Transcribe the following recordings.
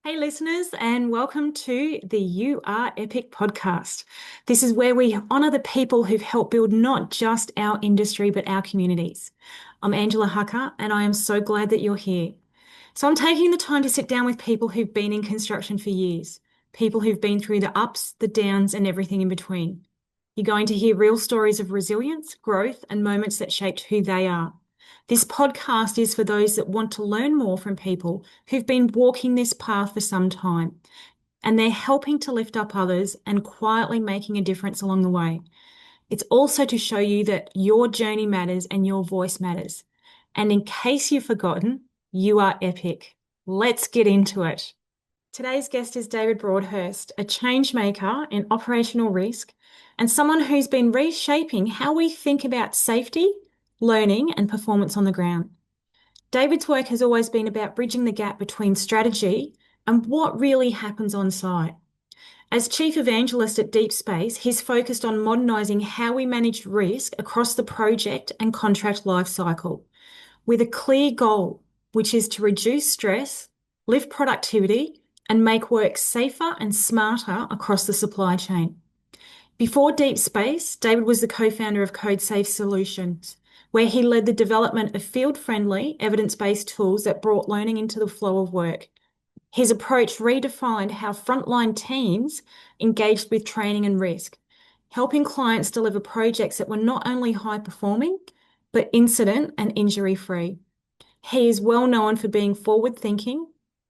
Hey, listeners, and welcome to the You Are Epic podcast. This is where we honor the people who've helped build not just our industry, but our communities. I'm Angela Hucker, and I am so glad that you're here. So, I'm taking the time to sit down with people who've been in construction for years, people who've been through the ups, the downs, and everything in between. You're going to hear real stories of resilience, growth, and moments that shaped who they are. This podcast is for those that want to learn more from people who've been walking this path for some time, and they're helping to lift up others and quietly making a difference along the way. It's also to show you that your journey matters and your voice matters. And in case you've forgotten, you are epic. Let's get into it. Today's guest is David Broadhurst, a change maker in operational risk and someone who's been reshaping how we think about safety, learning, and performance on the ground. David's work has always been about bridging the gap between strategy and what really happens on site. As Chief Evangelist at Deep Space, he's focused on modernising how we manage risk across the project and contract lifecycle, with a clear goal, which is to reduce stress, lift productivity, and make work safer and smarter across the supply chain. Before Deep Space, David was the co-founder of CodeSafe Solutions, where he led the development of field-friendly, evidence-based tools that brought learning into the flow of work. His approach redefined how frontline teams engaged with training and risk, helping clients deliver projects that were not only high-performing, but incident and injury-free. He is well known for being forward-thinking,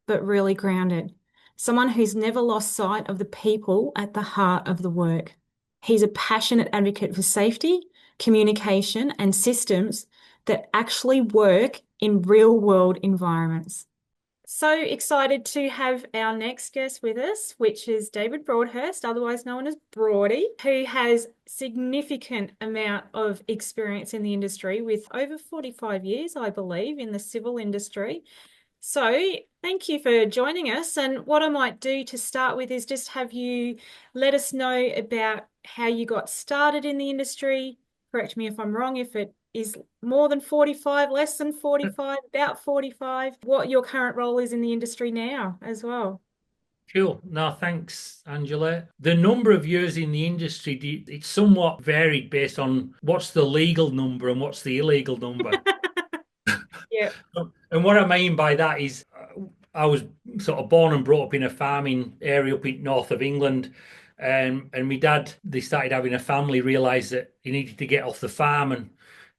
but really grounded, someone who's never lost sight of the people at the heart of the work. He's a passionate advocate for safety, communication, and systems that actually work in real-world environments. So excited to have our next guest with us, which is David Broadhurst, otherwise known as Broady, who has significant amount of experience in the industry with over 45 years, I believe, in the civil industry. So thank you for joining us. And what I might do to start with is just have you let us know about how you got started in the industry. Correct me if I'm wrong, if it is more than 45, less than 45, about 45, what your current role is in the industry now as well. Sure. No, thanks, Angela. The number of years in the industry, it's somewhat varied based on what's the legal number and what's the illegal number. Yeah. And what I mean by that is I was sort of born and brought up in a farming area up in north of England. And my dad, they started having a family, realised that he needed to get off the farm and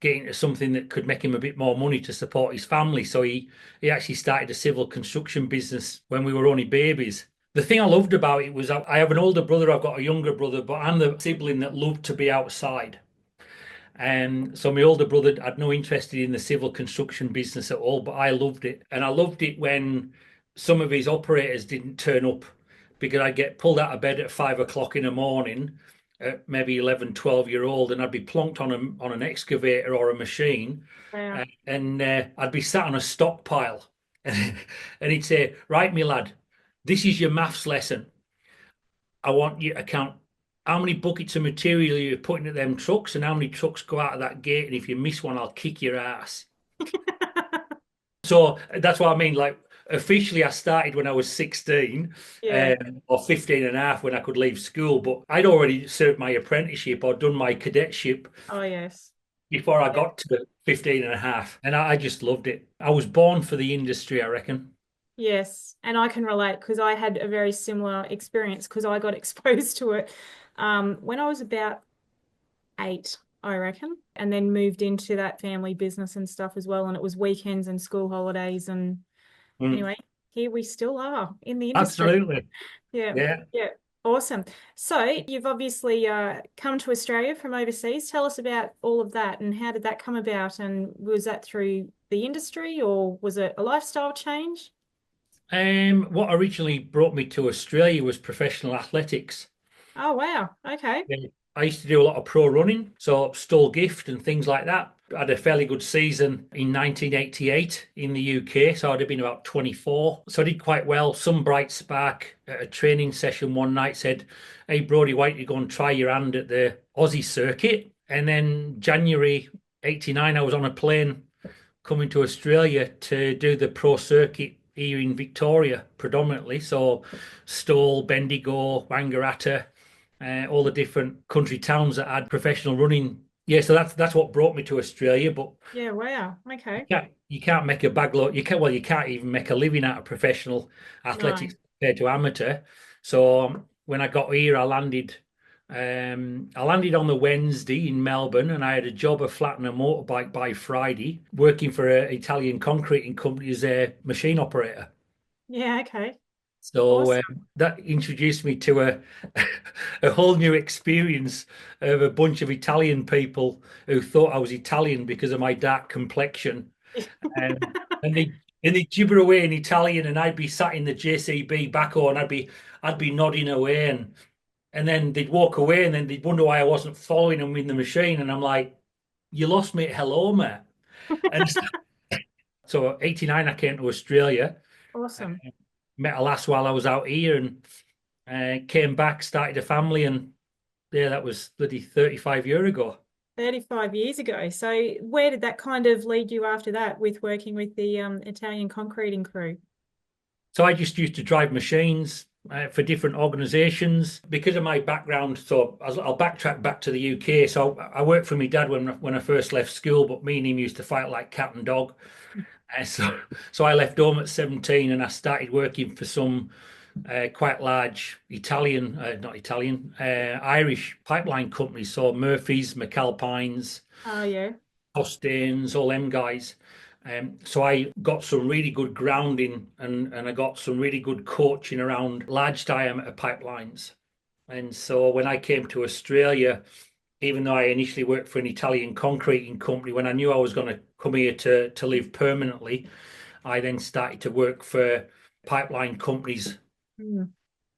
get into something that could make him a bit more money to support his family. So he actually started a civil construction business when we were only babies. The thing I loved about it was I have an older brother, I've got a younger brother, but I'm the sibling that loved to be outside. And so my older brother had no interest in the civil construction business at all, but I loved it. And I loved it when some of his operators didn't turn up because I'd get pulled out of bed at 5 o'clock in the morning, at maybe 11, 12-year old, and I'd be plonked on an excavator or a machine. Wow. And I'd be sat on a stockpile. And he'd say, "Right, me lad, this is your maths lesson. I want you to count how many buckets of material you're putting at them trucks and how many trucks go out of that gate. And if you miss one, I'll kick your ass." So that's what I mean. Like, officially, I started when I was 16 Yeah. or 15 and a half when I could leave school. But I'd already served my apprenticeship or done my cadetship Oh, yes. before I Yeah. got to 15 and a half. And I just loved it. I was born for the industry, I reckon. Yes, and I can relate because I had a very similar experience because I got exposed to it when I was about 8, I reckon, and then moved into that family business and stuff as well. And it was weekends and school holidays. And Mm, anyway, here we still are in the industry. absolutely. Yeah, Yeah. yeah, awesome. So you've obviously come to Australia from overseas. Tell us about all of that and how did that come about? And was that through the industry or was it a lifestyle change? What originally brought me to Australia was professional athletics. Oh, wow. Okay. Yeah. I used to do a lot of pro running, so stole gift and things like that. I had a fairly good season in 1988 in the UK, so I'd have been about 24. So I did quite well. Some bright spark at a training session one night said, "Hey, Brody, why don't you go and try your hand at the Aussie circuit?" And then January 89, I was on a plane coming to Australia to do the pro circuit here in Victoria predominantly. So Stowell, Bendigo, Wangaratta, all the different country towns that had professional running. Yeah, so that's what brought me to Australia. But Yeah, wow. you Okay. can't make a bag load. You can't even make a living out of professional athletics No. compared to amateur. So when I got here, I landed on the Wednesday in Melbourne, and I had a job of flattening a motorbike by Friday, working for an Italian concreting company as a machine operator. Yeah, okay. So Awesome. that introduced me to a a whole new experience of a bunch of Italian people who thought I was Italian because of my dark complexion. Um, and they gibber away in Italian, and I'd be sat in the JCB backhoe, and I'd be nodding away, and then they'd walk away, and then they'd wonder why I wasn't following them in the machine, and I'm like, "You lost me at hello, mate." And so, 89, I came to Australia, Awesome. met a lass while I was out here, and came back, started a family, and yeah, that was bloody 35 years ago. 35 years ago. So where did that kind of lead you after that with working with the Italian concreting crew? So I just used to drive machines for different organizations because of my background. So I'll backtrack back to the UK. So I worked for my dad when I first left school, but me and him used to fight like cat and dog. So I left home at 17, and I started working for some quite large Italian, not Italian, Irish pipeline companies. So Murphy's, McAlpines, Oh, yeah. Costains, all them guys. So I got some really good grounding, and I got some really good coaching around large diameter pipelines. And so when I came to Australia, even though I initially worked for an Italian concreting company, when I knew I was going to come here to live permanently, I then started to work for pipeline companies, Mm.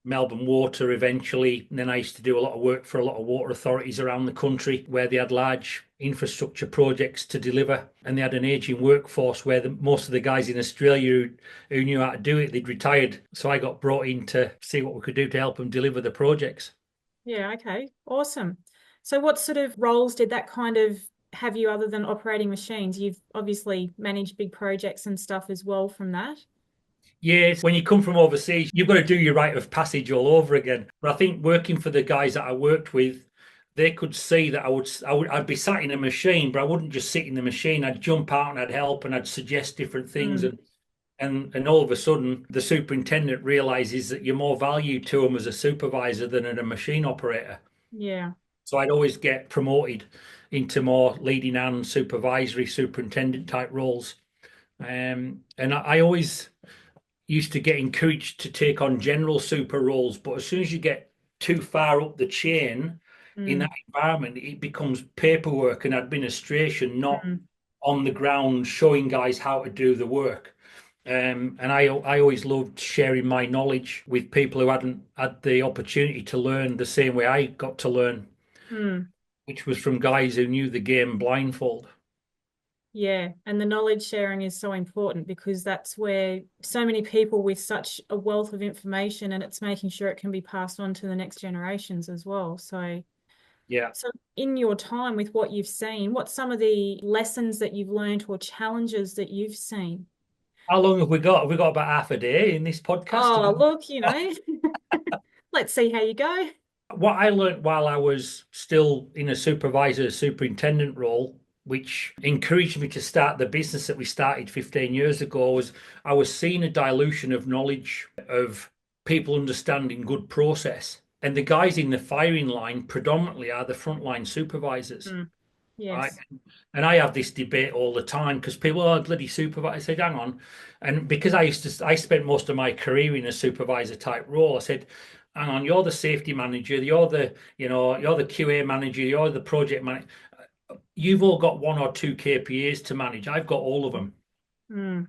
Melbourne Water eventually. And then I used to do a lot of work for a lot of water authorities around the country where they had large infrastructure projects to deliver. And they had an aging workforce where most of the guys in Australia who knew how to do it, they'd retired. So I got brought in to see what we could do to help them deliver the projects. Yeah, okay. Awesome. So what sort of roles did that kind of have you other than operating machines? You've obviously managed big projects and stuff as well from that. Yes, when you come from overseas, you've got to do your rite of passage all over again. But I think working for the guys that I worked with, they could see that I'd be sat in a machine, but I wouldn't just sit in the machine. I'd jump out and I'd help and I'd suggest different things, Mm. and all of a sudden the superintendent realizes that you're more value to him as a supervisor than a machine operator. Yeah. So I'd always get promoted into more leading hand supervisory superintendent type roles. And I always used to get encouraged to take on general super roles, but as soon as you get too far up the chain in that Mm. environment, it becomes paperwork and administration, not Mm. on the ground showing guys how to do the work. And I always loved sharing my knowledge with people who hadn't had the opportunity to learn the same way I got to learn, Mm. which was from guys who knew the game blindfold. Yeah, and the knowledge sharing is so important because that's where so many people with such a wealth of information and it's making sure it can be passed on to the next generations as well. Yeah. So in your time with what you've seen, what's some of the lessons that you've learned or challenges that you've seen? How long have we got? Have we got about half a day in this podcast? Oh, look, let's see how you go. What I learned while I was still in a supervisor, superintendent role, which encouraged me to start the business that we started 15 years ago, was I was seeing a dilution of knowledge of people understanding good process. And the guys in the firing line predominantly are the frontline supervisors. Mm. Right. Yes. And I have this debate all the time because people are bloody supervisor. I said, hang on. And because I spent most of my career in a supervisor type role, I said, hang on, you're the safety manager, you're the QA manager, you're the project manager. You've all got one or two KPIs to manage. I've got all of them. Mm.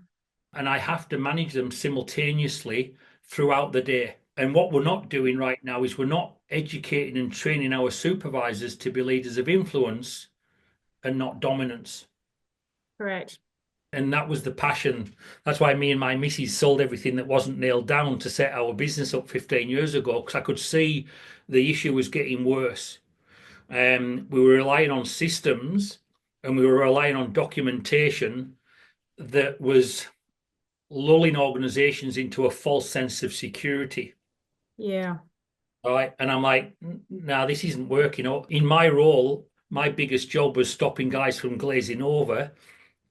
And I have to manage them simultaneously throughout the day. And what we're not doing right now is we're not educating and training our supervisors to be leaders of influence and not dominance. Correct. And that was the passion. That's why me and my missus sold everything that wasn't nailed down to set our business up 15 years ago, because I could see the issue was getting worse. We were relying on systems and we were relying on documentation that was lulling organizations into a false sense of security. Yeah. All right. And I'm like, nah, this isn't working. In my role, my biggest job was stopping guys from glazing over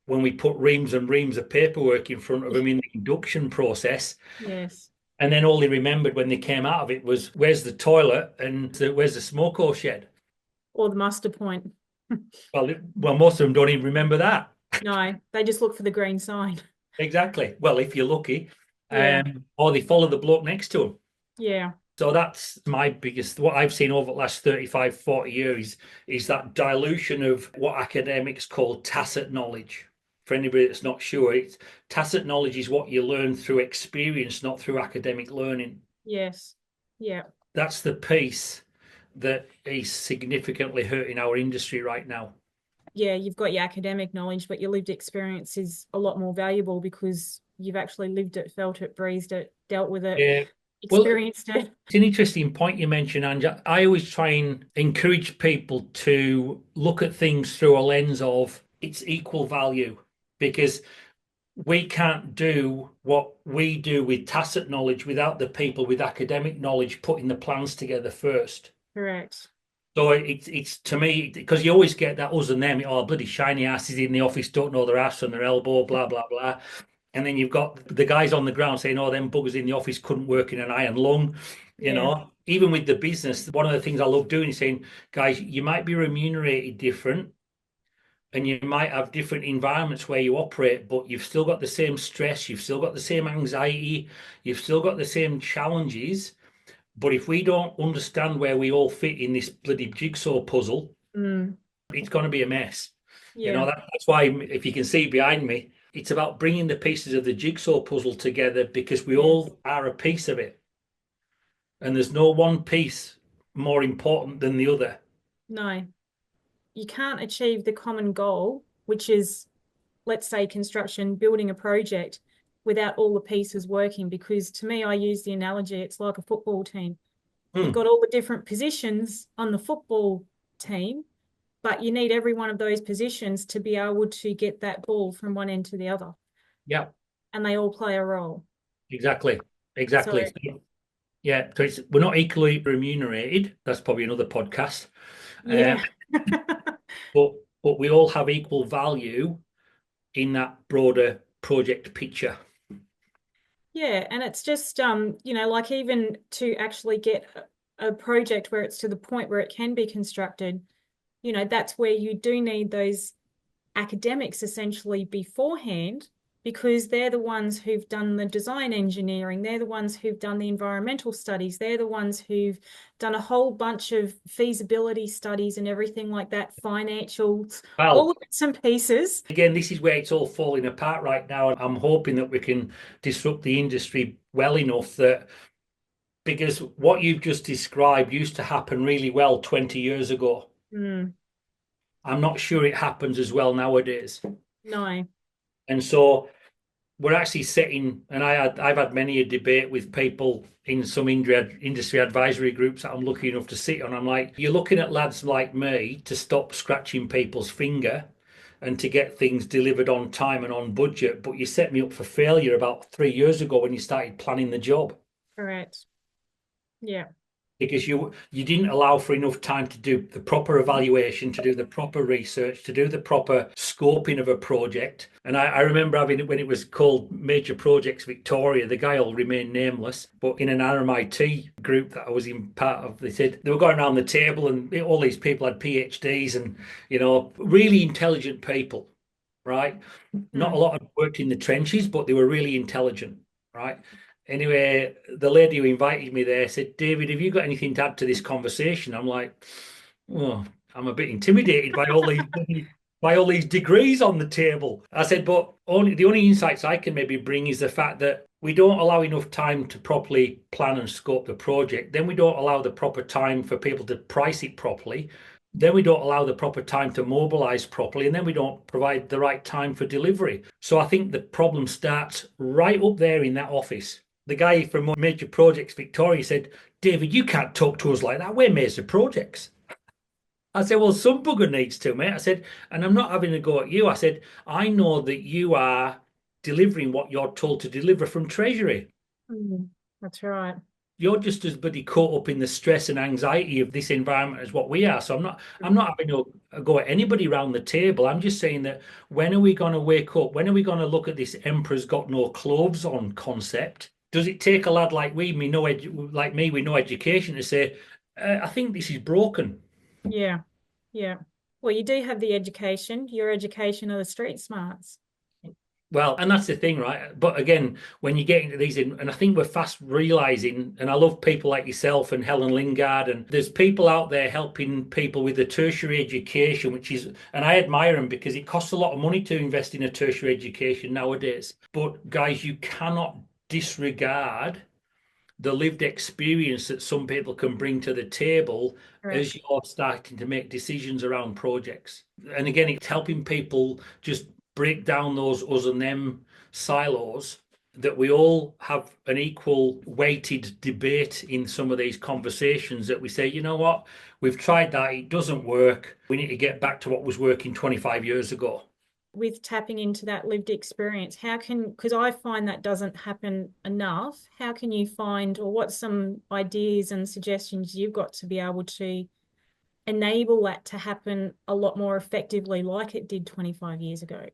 when we put reams and reams of paperwork in front of them in the induction process. Yes. And then all they remembered when they came out of it was, where's the toilet and where's the smoke hole shed? Or the muster point. Well, most of them don't even remember that. No, they just look for the green sign. Exactly. Well, if you're lucky, Yeah. or they follow the bloke next to them. Yeah. So that's my biggest, what I've seen over the last 35, 40 years is that dilution of what academics call tacit knowledge. For anybody that's not sure, it's tacit knowledge is what you learn through experience, not through academic learning. Yes. Yeah. That's the piece that is significantly hurting our industry right now. Yeah, you've got your academic knowledge, but your lived experience is a lot more valuable because you've actually lived it, felt it, breathed it, dealt with it, Yeah. Well, experienced it. it's an interesting point you mentioned, Anja. I always try and encourage people to look at things through a lens of its equal value because we can't do what we do with tacit knowledge without the people with academic knowledge putting the plans together first. Correct. So it's to me because you always get that us and them, oh bloody shiny asses in the office don't know their ass from their elbow, blah blah blah. And then you've got the guys on the ground saying, oh, them buggers in the office couldn't work in an iron lung. You Yeah. know, even with the business, one of the things I love doing is saying, guys, you might be remunerated different and you might have different environments where you operate, but you've still got the same stress, you've still got the same anxiety, you've still got the same challenges. But if we don't understand where we all fit in this bloody jigsaw puzzle, Mm. it's going to be a mess. You know, Yeah. that's why, if you can see behind me, it's about bringing the pieces of the jigsaw puzzle together because we Yes. all are a piece of it. And there's no one piece more important than the other. No, you can't achieve the common goal, which is, let's say, construction, building a project without all the pieces working. Because to me, I use the analogy, it's like a football team. You've Hmm. got all the different positions on the football team, but you need every one of those positions to be able to get that ball from one end to the other. Yeah, And they all play a role. exactly. So, Exactly. Yeah, so we're not equally remunerated. That's probably another podcast. Uh, yeah. but we all have equal value in that broader project picture. Yeah, and it's just like even to actually get a project where it's to the point where it can be constructed, that's where you do need those academics essentially beforehand because they're the ones who've done the design engineering, they're the ones who've done the environmental studies, they're the ones who've done a whole bunch of feasibility studies and everything like that, financials, all Well, the bits and pieces. again, this is where it's all falling apart right now. And I'm hoping that we can disrupt the industry well enough that because what you've just described used to happen really well 20 years ago. Mm, I'm not sure it happens as well nowadays. no. And so we're actually sitting, and I've had many a debate with people in some industry advisory groups that I'm lucky enough to sit on. I'm like, you're looking at lads like me to stop scratching people's finger and to get things delivered on time and on budget, but you set me up for failure about 3 years ago when you started planning the job Correct. Yeah. because you didn't allow for enough time to do the proper evaluation, to do the proper research, to do the proper scoping of a project. And I remember having it when it was called Major Projects Victoria. The guy will remain nameless, but in an RMIT group that I was in part of, they said they were going around the table and all these people had PhDs and really intelligent people, right? Not a Mm. lot had worked in the trenches, but they were really intelligent, right? Anyway, the lady who invited me there said, David, have you got anything to add to this conversation? I'm like, oh, I'm a bit intimidated by all these degrees on the table. I said, but the only insights I can maybe bring is the fact that we don't allow enough time to properly plan and scope the project. Then we don't allow the proper time for people to price it properly. Then we don't allow the proper time to mobilize properly, and then we don't provide the right time for delivery. So I think the problem starts right up there in that office. The guy from Major Projects Victoria said, David, you can't talk to us like that. We're Major Projects. I said, well, some bugger needs to, mate. I said, and I'm not having a go at you. I said, I know that you are delivering what you're told to deliver from Treasury. Mm, that's right. You're just as bloody caught up in the stress and anxiety of this environment as what we are. So I'm Mm. not having to go at anybody around the table. I'm just saying that when are we going to wake up? When are we going to look at this emperor's got no clothes on concept? Does it take a lad like like me, with no education to say, I think this is broken? Yeah. Yeah. Well, you do have the education. Your education are the street smarts. Well, and that's the thing, right? But again, when you get into these, and I think we're fast realizing, and I love people like yourself and Helen Lingard, and there's people out there helping people with the tertiary education, which is, and I admire them because it costs a lot of money to invest in a tertiary education nowadays. But guys, you cannot disregard the lived experience that some people can bring to the table as Correct. you're starting to make decisions around projects. And again, it's helping people just break down those us and them silos, that we all have an equal weighted debate in some of these conversations, that we say, you know what, we've tried that, it doesn't work. We need to get back to what was working 25 years ago. With tapping into that lived experience, how can, because I find that doesn't happen enough, how can you find, or what's some ideas and suggestions you've got to be able to enable that to happen a lot more effectively like it did 25 years ago?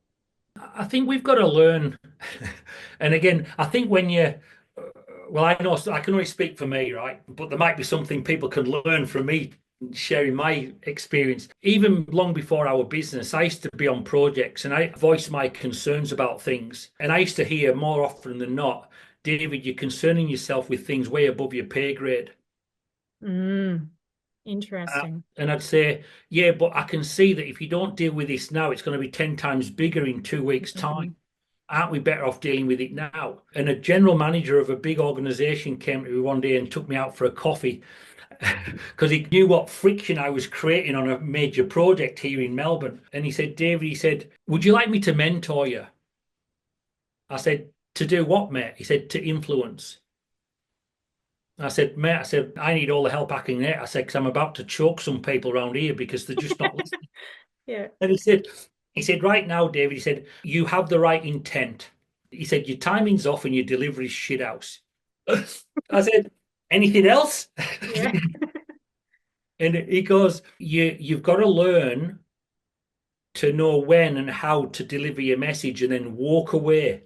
I think we've got to learn. And again, I think when you, well, I know I can only speak for me, right? But there might be something people can learn from me sharing my experience. Even long before our business, I used to be on projects and I voiced my concerns about things. And I used to hear more often than not, David, you're concerning yourself with things way above your pay grade. Mm, interesting. And I'd say, yeah, but I can see that if you don't deal with this now, it's going to be 10 times bigger in 2 weeks' time. Mm. Aren't we better off dealing with it now? And a general manager of a big organization came to me one day and took me out for a coffee because he knew what friction I was creating on a major project here in Melbourne. And he said, David, he said, would you like me to mentor you? I said, to do what, mate? He said, to influence. I said, mate, I said, I need all the help I can get. I said, because I'm about to choke some people around here because they're just not listening. Yeah. And he said, right now, David, he said, you have the right intent. He said, your timing's off and your delivery's shit house. I said, anything else? Yeah. And he goes, you've got to learn to know when and how to deliver your message and then walk away.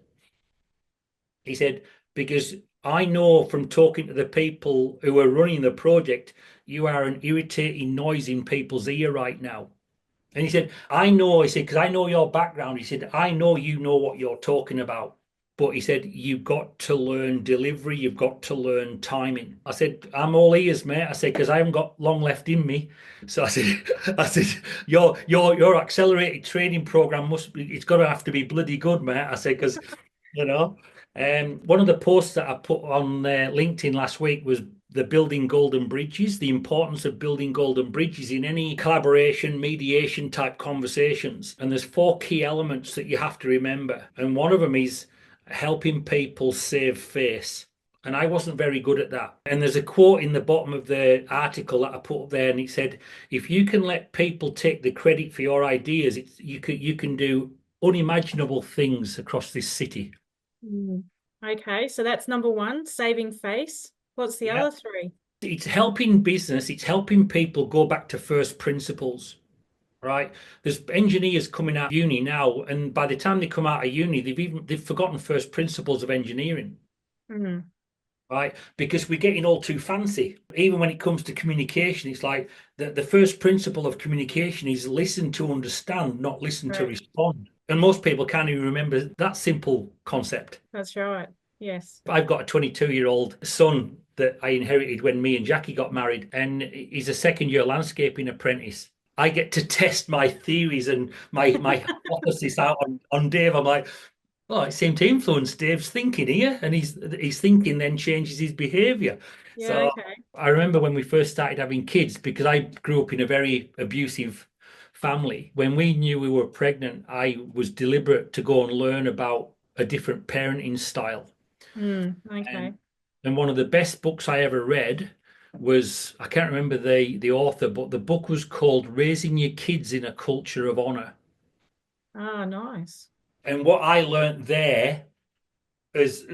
He said, because I know from talking to the people who are running the project, you are an irritating noise in people's ear right now. And he said, I know, he said, because I know your background. He said, I know you know what you're talking about. But he said, you've got to learn delivery, you've got to learn timing. I said, I'm all ears, mate. I said, because I haven't got long left in me. So I said, I said, your accelerated training program must be, it's got to have to be bloody good, mate. I said, because you know, one of the posts that I put on LinkedIn last week was the building golden bridges, the importance of building golden bridges in any collaboration, mediation type conversations. And there's four key elements that you have to remember. And one of them is helping people save face. And I wasn't very good at that. And there's a quote in the bottom of the article that I put up there, and it said, if you can let people take the credit for your ideas, you can do unimaginable things across this city. Mm. Okay, so that's number one, saving face. What's the Yeah. other three? It's helping business, it's helping people go back to first principles, right? There's engineers coming out of uni now, and by the time they come out of uni, they've forgotten first principles of engineering, Mm. right? Because we're getting all too fancy. Even when it comes to communication, it's like the first principle of communication is listen to understand, not listen to Correct. respond. And most people can't even remember that simple concept. That's right. Yes. I've got a 22-year-old son that I inherited when me and Jackie got married, and he's a second year landscaping apprentice. I get to test my theories and my hypothesis out on Dave. I'm like, oh, it seemed to influence Dave's thinking here, and his thinking then changes his behavior. Yeah, So okay. I remember when we first started having kids, because I grew up in a very abusive family. When we knew we were pregnant, I was deliberate to go and learn about a different parenting style. Mm, okay. And one of the best books I ever read was, I can't remember the author, but the book was called Raising Your Kids in a Culture of Honor. Ah, nice. And what I learned there is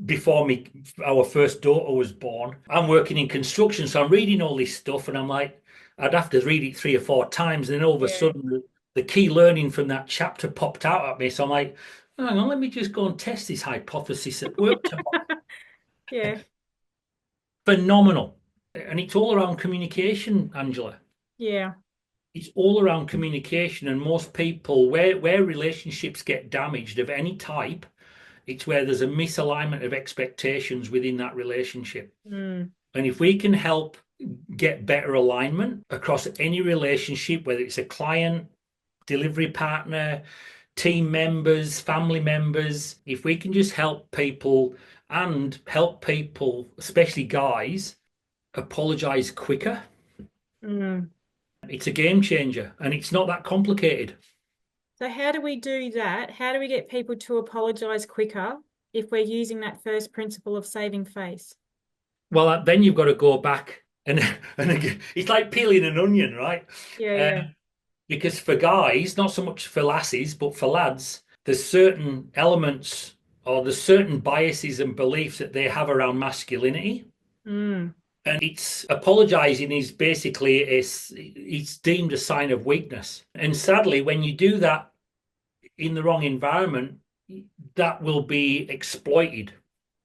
before our first daughter was born, I'm working in construction, so I'm reading all this stuff, and I'm like, I'd have to read it 3 or 4 times, and then all of a Yeah. sudden the key learning from that chapter popped out at me. So I'm like, hang on, let me just go and test this hypothesis at work tomorrow. Yeah. Phenomenal. And it's all around communication, Angela. Yeah. It's all around communication, and most people, where relationships get damaged of any type, it's where there's a misalignment of expectations within that relationship. Mm. And if we can help get better alignment across any relationship, whether it's a client, delivery partner, team members, family members, if we can just help people and help people, especially guys, apologize quicker, Mm. it's a game changer, and it's not that complicated. So how do we do that? How do we get people to apologize quicker if we're using that first principle of saving face? Well, then you've got to go back and and again, it's like peeling an onion, right? Yeah, Uh, yeah. because for guys, not so much for lassies, but for lads, there's certain elements or there's certain biases and beliefs that they have around masculinity. Mm. And it's apologizing is basically it's deemed a sign of weakness. And sadly, when you do that in the wrong environment, that will be exploited.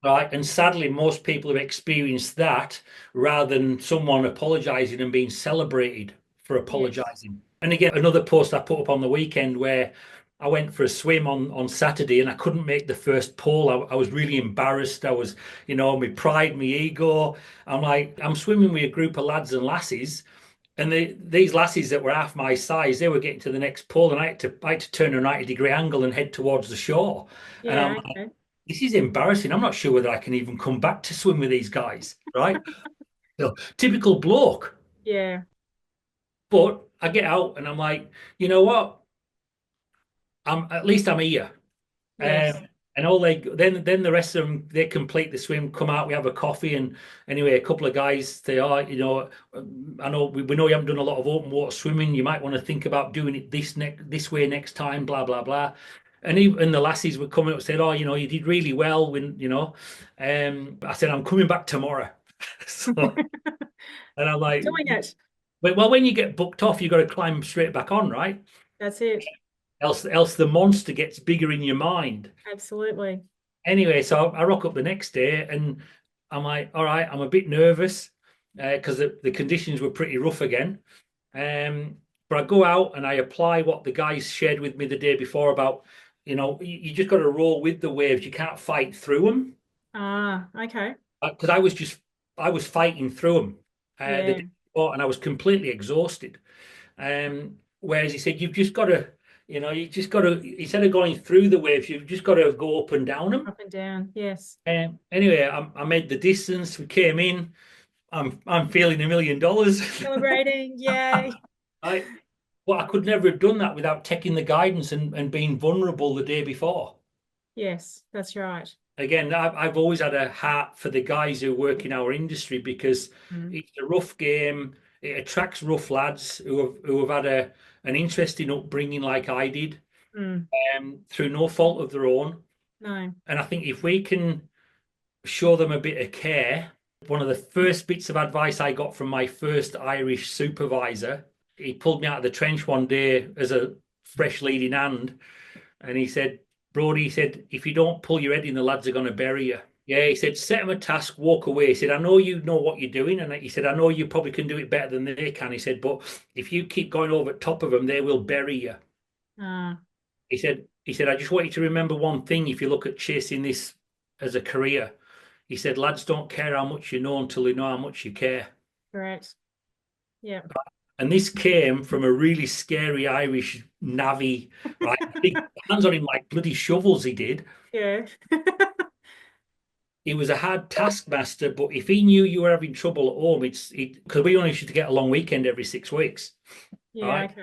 Right. And sadly, most people have experienced that rather than someone apologizing and being celebrated for Yes. apologizing. And again, another post I put up on the weekend where I went for a swim on Saturday and I couldn't make the first pole. I was really embarrassed. I was, my pride, my ego. I'm like, I'm swimming with a group of lads and lasses. And these lassies that were half my size, they were getting to the next pole, and I had to turn a 90-degree angle and head towards the shore. And I'm Yeah, like, okay. this is embarrassing. I'm not sure whether I can even come back to swim with these guys, right? So, typical bloke. Yeah. But I get out and I'm like, you know what? I'm here. Yes. And all they then the rest of them they complete the swim, come out, we have a coffee, and anyway, a couple of guys say, "Oh, I know we know you haven't done a lot of open water swimming. You might want to think about doing it this way next time." Blah blah blah. And the lassies were coming up and said, "Oh, you did really well when I said I'm coming back tomorrow." So, and I'm like, Doing it. well, when you get booked off, you got to climb straight back on, right? That's it. Else the monster gets bigger in your mind. Absolutely. Anyway, so I rock up the next day and I'm like, all right, I'm a bit nervous because the conditions were pretty rough again. But I go out and I apply what the guys shared with me the day before about, you just got to roll with the waves. You can't fight through them. Ah, okay. Because I was fighting through them the Yeah. day before and I was completely exhausted. Whereas he said, you just got to, instead of going through the waves, you've just got to go up and down them. Up and down. Yes. Anyway, I made the distance. We came in. I'm feeling $1 million. Celebrating. Yay. I Well, I could never have done that without taking the guidance and being vulnerable the day before. Yes, that's right. Again, I've always had a heart for the guys who work in our industry because Mm. it's a rough game. It attracts rough lads who have had an interesting upbringing like I did, Mm. through no fault of their own. No. And I think if we can show them a bit of care, one of the first bits of advice I got from my first Irish supervisor, he pulled me out of the trench one day as a fresh leading hand, and he said, Brody, he said, if you don't pull your head in, the lads are going to bury you. Yeah, he said, set them a task, walk away. He said, I know you know what you're doing. And he said, I know you probably can do it better than they can. He said, but if you keep going over top of them, they will bury you. Ah, He said, I just want you to remember one thing if you look at chasing this as a career. He said, lads don't care how much you know until they know how much you care. correct. Yeah. And this came from a really scary Irish navvy, right? Big hands on him like bloody shovels he did. Yeah. He was a hard taskmaster, but if he knew you were having trouble at home, it's because we only used to get a long weekend every 6 weeks, Yeah, right? okay.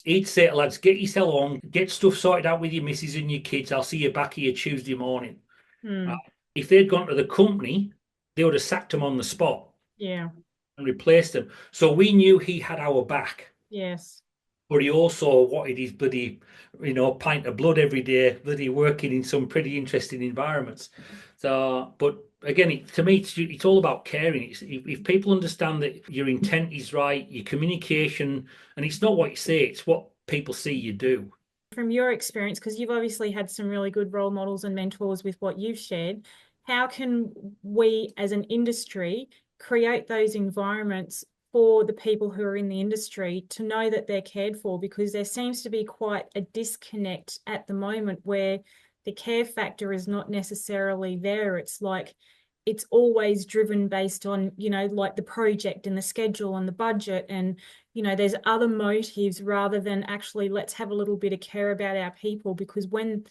He'd say to lads, get yourself on, get stuff sorted out with your missus and your kids. I'll see you back here Tuesday morning. Right? Mm. If they'd gone to the company, they would have sacked him on the spot Yeah. and replaced him. So we knew he had our back. Yes. but he also wanted his bloody, pint of blood every day, bloody working in some pretty interesting environments. So, but again, to me, it's all about caring. If people understand that your intent is right, your communication, and it's not what you say, it's what people see you do. From your experience, because you've obviously had some really good role models and mentors with what you've shared, how can we as an industry create those environments for the people who are in the industry to know that they're cared for? Because there seems to be quite a disconnect at the moment where the care factor is not necessarily there. It's like it's always driven based on, like the project and the schedule and the budget, and there's other motives rather than actually let's have a little bit of care about our people, because when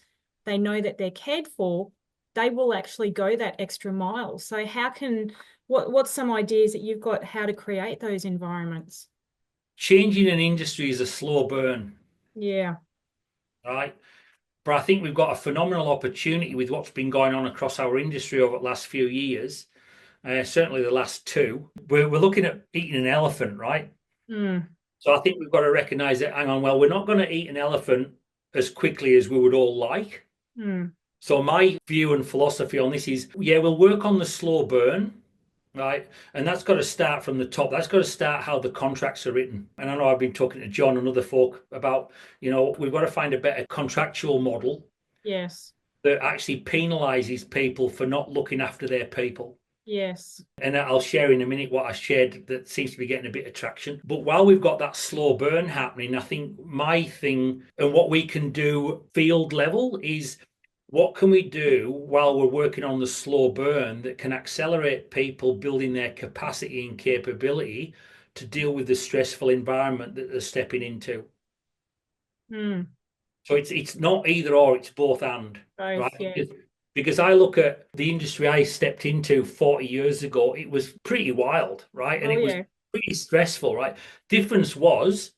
they know that they're cared for, they will actually go that extra mile. So what's some ideas that you've got how to create those environments? Changing an industry is a slow burn, Yeah. right? But I think we've got a phenomenal opportunity with what's been going on across our industry over the last few years, certainly the last two. We're looking at eating an elephant, right? Mm, So I think we've got to recognize that, hang on, well, we're not going to eat an elephant as quickly as we would all like. mm, So my view and philosophy on this is, yeah, we'll work on the slow burn, right? And that's got to start from the top. That's got to start how the contracts are written. And I know I've been talking to John and other folk about, we've got to find a better contractual model yes. that actually penalizes people for not looking after their people. Yes. And I'll share in a minute what I shared that seems to be getting a bit of traction. But while we've got that slow burn happening, I think my thing and what we can do field level is what can we do while we're working on the slow burn that can accelerate people building their capacity and capability to deal with the stressful environment that they're stepping into. Mm, So it's not either or, it's both and, both. right? Yeah. Because I look at the industry I stepped into 40 years ago, it was pretty wild, right? And Oh it was yeah. pretty stressful, right? Difference was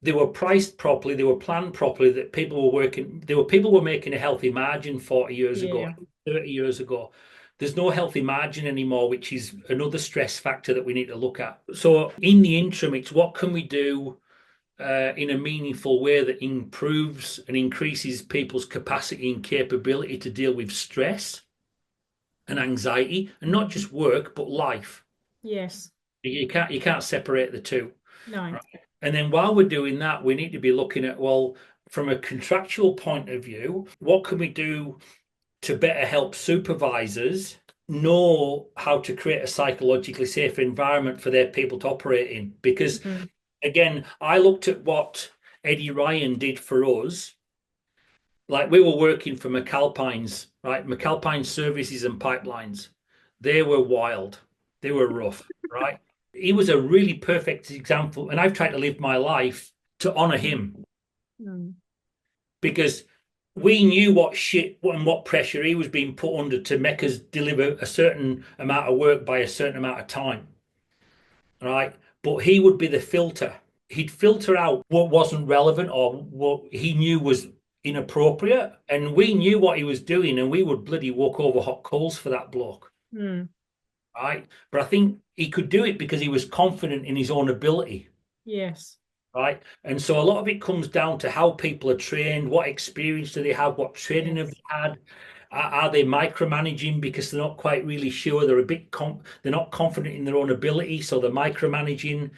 they were priced properly, they were planned properly, that people were making a healthy margin 40 years ago, Yeah. 30 years ago. There's no healthy margin anymore, which is another stress factor that we need to look at. So in the interim, it's what can we do in a meaningful way that improves and increases people's capacity and capability to deal with stress and anxiety, and not just work but life. Yes. You can't separate the two. No. Right? And then while we're doing that, we need to be looking at, well, from a contractual point of view, what can we do to better help supervisors know how to create a psychologically safe environment for their people to operate in? Because Mm, again, I looked at what Eddie Ryan did for us. Like we were working for McAlpines, right? McAlpine Services and Pipelines. They were wild. They were rough, right? He was a really perfect example. And I've tried to live my life to honor him mm, because we knew what shit and what pressure he was being put under to make us deliver a certain amount of work by a certain amount of time, right? But he would be the filter. He'd filter out what wasn't relevant or what he knew was inappropriate. And we knew what he was doing, and we would bloody walk over hot coals for that bloke, mm, right? But I think he could do it because he was confident in his own ability, yes. right? And so a lot of it comes down to how people are trained, what experience do they have, what training have Yes. they had, are they micromanaging because they're not quite really sure, they're not confident in their own ability, so they're micromanaging.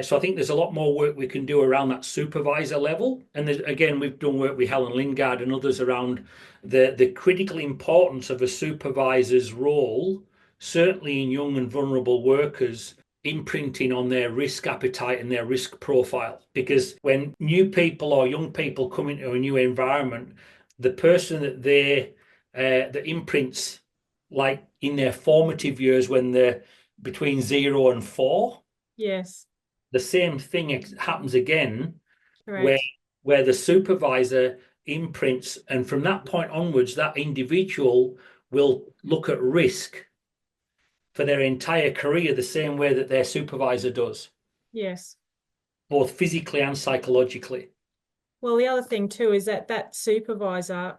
So I think there's a lot more work we can do around that supervisor level. And again, we've done work with Helen Lingard and others around the critical importance of a supervisor's role, certainly in young and vulnerable workers, imprinting on their risk appetite and their risk profile. Because when new people or young people come into a new environment, the person that imprints, like in their formative years when they're between 0 and 4, Yes. the same thing happens again where Correct. where the supervisor imprints, and from that point onwards, that individual will look at risk for their entire career the same way that their supervisor does, Yes. both physically and psychologically. Well, the other thing too is that that supervisor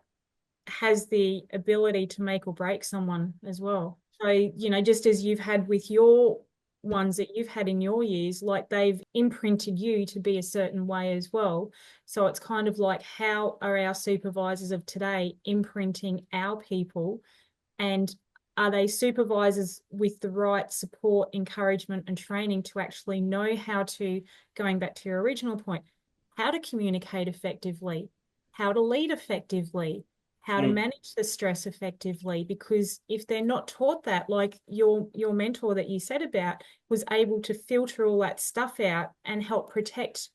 has the ability to make or break someone as well. So, just as you've had with your ones that you've had in your years, like they've imprinted you to be a certain way as well. So it's kind of like, how are our supervisors of today imprinting our people? And are they supervisors with the right support, encouragement, and training to actually know how to, going back to your original point, how to communicate effectively, how to lead effectively, how to Mm. manage the stress effectively? Because if they're not taught that, like your mentor that you said about was able to filter all that stuff out and help protect,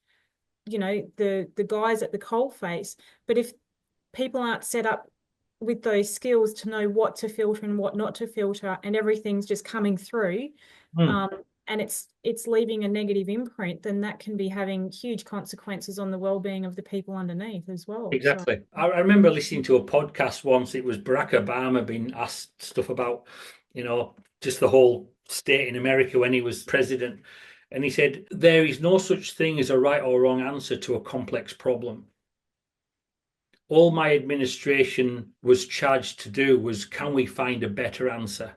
the guys at the coal face. But if people aren't set up with those skills to know what to filter and what not to filter, and everything's just coming through, Mm. um, and it's leaving a negative imprint, then that can be having huge consequences on the well-being of the people underneath as well. So Exactly. I remember listening to a podcast once. It was Barack Obama being asked stuff about, just the whole state in America when he was president. And he said, there is no such thing as a right or wrong answer to a complex problem. All my administration was charged to do was, can we find a better answer?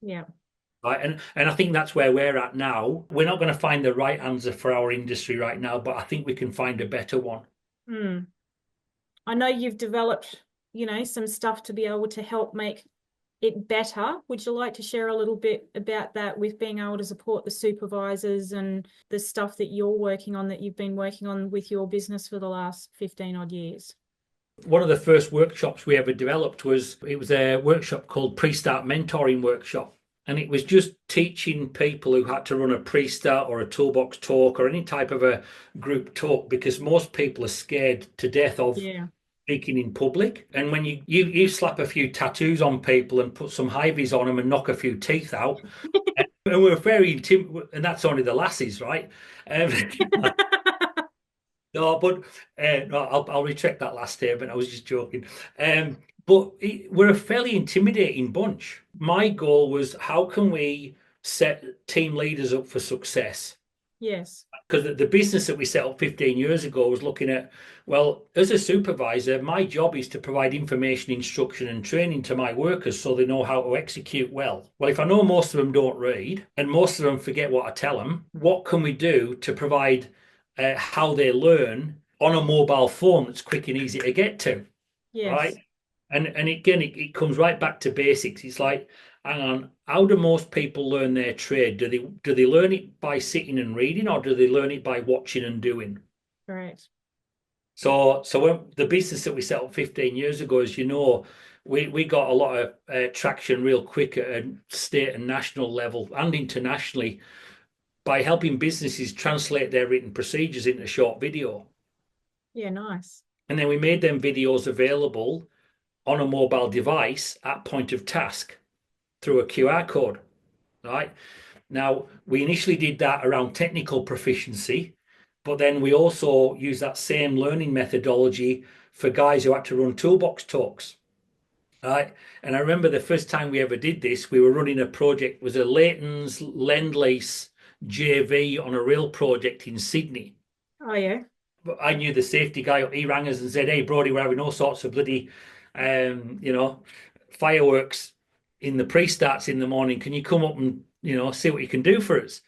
yeah. Right. And I think that's where we're at now. We're not going to find the right answer for our industry right now, but I think we can find a better one. Hmm. I know you've developed, some stuff to be able to help make it better. Would you like to share a little bit about that, with being able to support the supervisors and the stuff that you're working on, that you've been working on with your business for the last 15 odd years? One of the first workshops we ever developed was a workshop called Pre-Start Mentoring Workshop. And it was just teaching people who had to run a pre-start or a toolbox talk or any type of a group talk, because most people are scared to death of Yeah. speaking in public. And when you slap a few tattoos on people and put some high-vis on them and knock a few teeth out, and we're very and that's only the lasses, right? Um, no, but no, I'll retract that last statement. I was just joking. But we're a fairly intimidating bunch. My goal was, how can we set team leaders up for success? Yes. Because the business that we set up 15 years ago was looking at, well, as a supervisor, my job is to provide information, instruction, and training to my workers so they know how to execute well. Well, if I know most of them don't read and most of them forget what I tell them, what can we do to provide how they learn on a mobile phone that's quick and easy to get to, right? Yes. And again, it comes right back to basics. It's like, hang on, how do most people learn their trade? Do they learn it by sitting and reading, or do they learn it by watching and doing? Right. So when the business that we set up 15 years ago, as you know, we got a lot of traction real quick at a state and national level and internationally by helping businesses translate their written procedures into short video. Yeah, nice. And then we made them videos available on a mobile device at point of task through a QR code, right? Now, we initially did that around technical proficiency, but then we also use that same learning methodology for guys who had to run toolbox talks, right? And I remember the first time we ever did this, we were running a project, it was a Leighton's Lend-Lease JV on a rail project in Sydney. Oh, yeah. I knew the safety guy. He rang us and said, "Hey, Brody, we're having all sorts of bloody, you know, fireworks in the pre-starts in the morning. Can you come up and see what you can do for us?"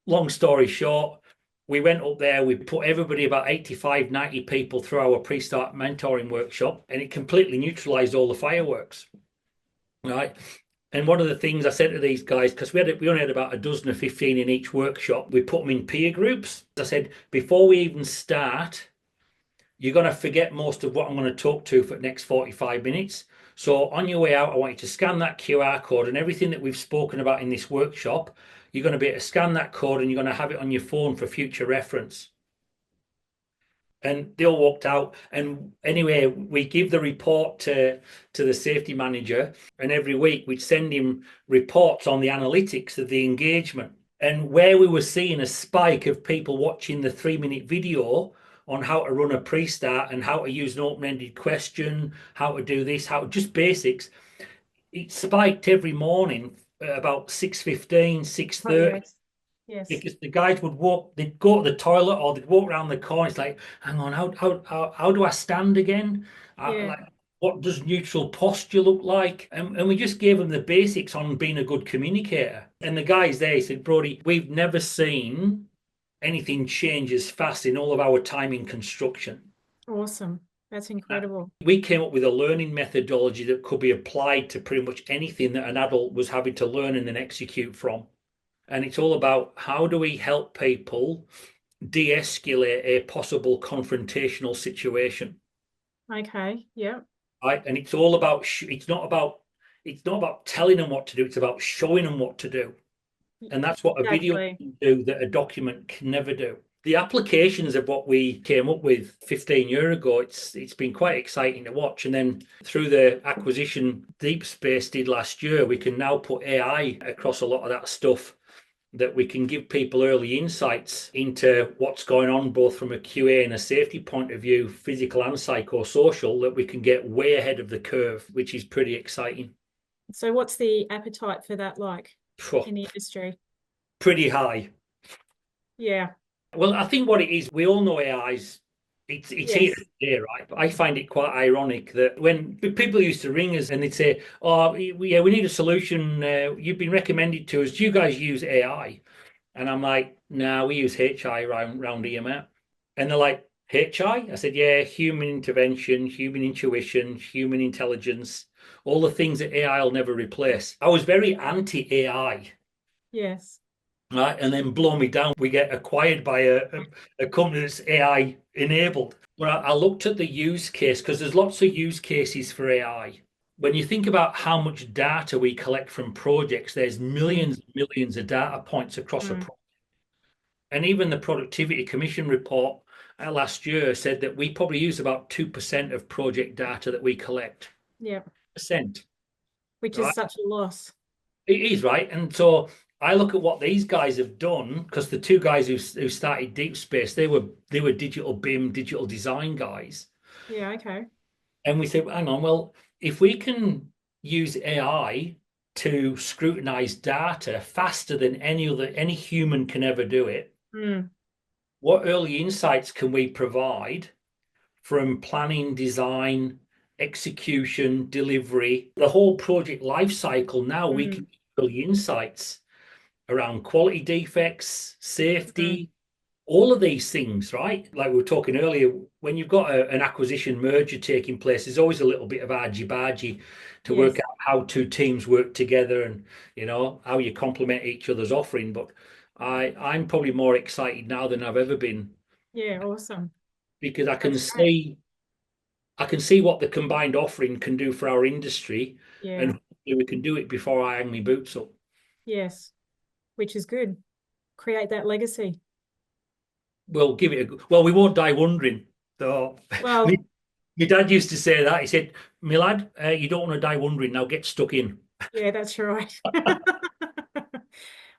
Long story short, we went up there. We put everybody, about 85, 90 people, through our pre-start mentoring workshop, and it completely neutralized all the fireworks. Right. And one of the things I said to these guys, because we only had about a dozen or 15 in each workshop, we put them in peer groups. I said, before we even start, you're going to forget most of what I'm going to talk to for the next 45 minutes. So on your way out, I want you to scan that QR code, and everything that we've spoken about in this workshop, you're going to be able to scan that code and you're going to have it on your phone for future reference. And they all walked out. And anyway, we give the report to the safety manager, and every week we'd send him reports on the analytics of the engagement. And where we were seeing a spike of people watching the 3-minute video on how to run a pre-start and how to use an open-ended question, how to do this, how just basics, it spiked every morning at about 6:15, Oh, 6:30, yes. Yes. because the guys would walk, they'd go to the toilet or they'd walk around the corner. It's like, hang on, how do I stand again? Yeah. Like, what does neutral posture look like? And we just gave them the basics on being a good communicator. And the guys there said, Brody, we've never seen anything change as fast in all of our time in construction. Awesome. That's incredible. We came up with a learning methodology that could be applied to pretty much anything that an adult was having to learn and then execute from. And it's all about how do we help people de-escalate a possible confrontational situation. Okay. Yeah. Right? And it's all about it's not about telling them what to do, it's about showing them what to do. And that's what a video Exactly. can do that a document can never do. The applications of what we came up with 15 years ago, it's been quite exciting to watch. And then through the acquisition Deep Space did last year, we can now put AI across a lot of that stuff, that we can give people early insights into what's going on, both from a QA and a safety point of view, physical and psychosocial, that we can get way ahead of the curve, which is pretty exciting. So what's the appetite for that like in the industry? Pretty high. Yeah. Well, I think what it is, we all know AI's it's here Yes. today, right? But I find it quite ironic that when people used to ring us and they'd say, "Oh, yeah, we need a solution. You've been recommended to us. Do you guys use AI?" And I'm like, "No, we use HI round here, mate." And they're like, "HI?" I said, "Yeah, human intervention, human intuition, human intelligence, all the things that AI will never replace." I was very anti-AI. Yes. Right, and then blow me down. We get acquired by a company that's AI enabled. But I looked at the use case because there's lots of use cases for AI. When you think about how much data we collect from projects, there's millions and millions of data points across a Mm. project. And even the Productivity Commission report last year said that we probably use about 2% of project data that we collect. Yeah. Percent, Which is right? such a loss. It is, right. And so I look at what these guys have done, because the two guys who started Deep Space, they were digital BIM, digital design guys. Yeah. Okay. And we said, hang on, well, if we can use AI to scrutinize data faster than any human can ever do it, Mm. what early insights can we provide from planning, design, execution, delivery, the whole project life cycle? Now we can Mm. get early insights around quality defects, Mm. safety, all of these things, right? Like we were talking earlier, when you've got an acquisition merger taking place, there's always a little bit of argy-bargy to work Yes. out how two teams work together and how you complement each other's offering. But I'm probably more excited now than I've ever been, Yeah. Awesome. because That's great. I can see what the combined offering can do for our industry, and Yeah. hopefully we can do it before I hang my boots up. Yes. Which is good. Create that legacy. We'll give it well, we won't die wondering. So my, Well, my dad used to say that. He said, "My lad, you don't want to die wondering. Now get stuck in." yeah, that's right.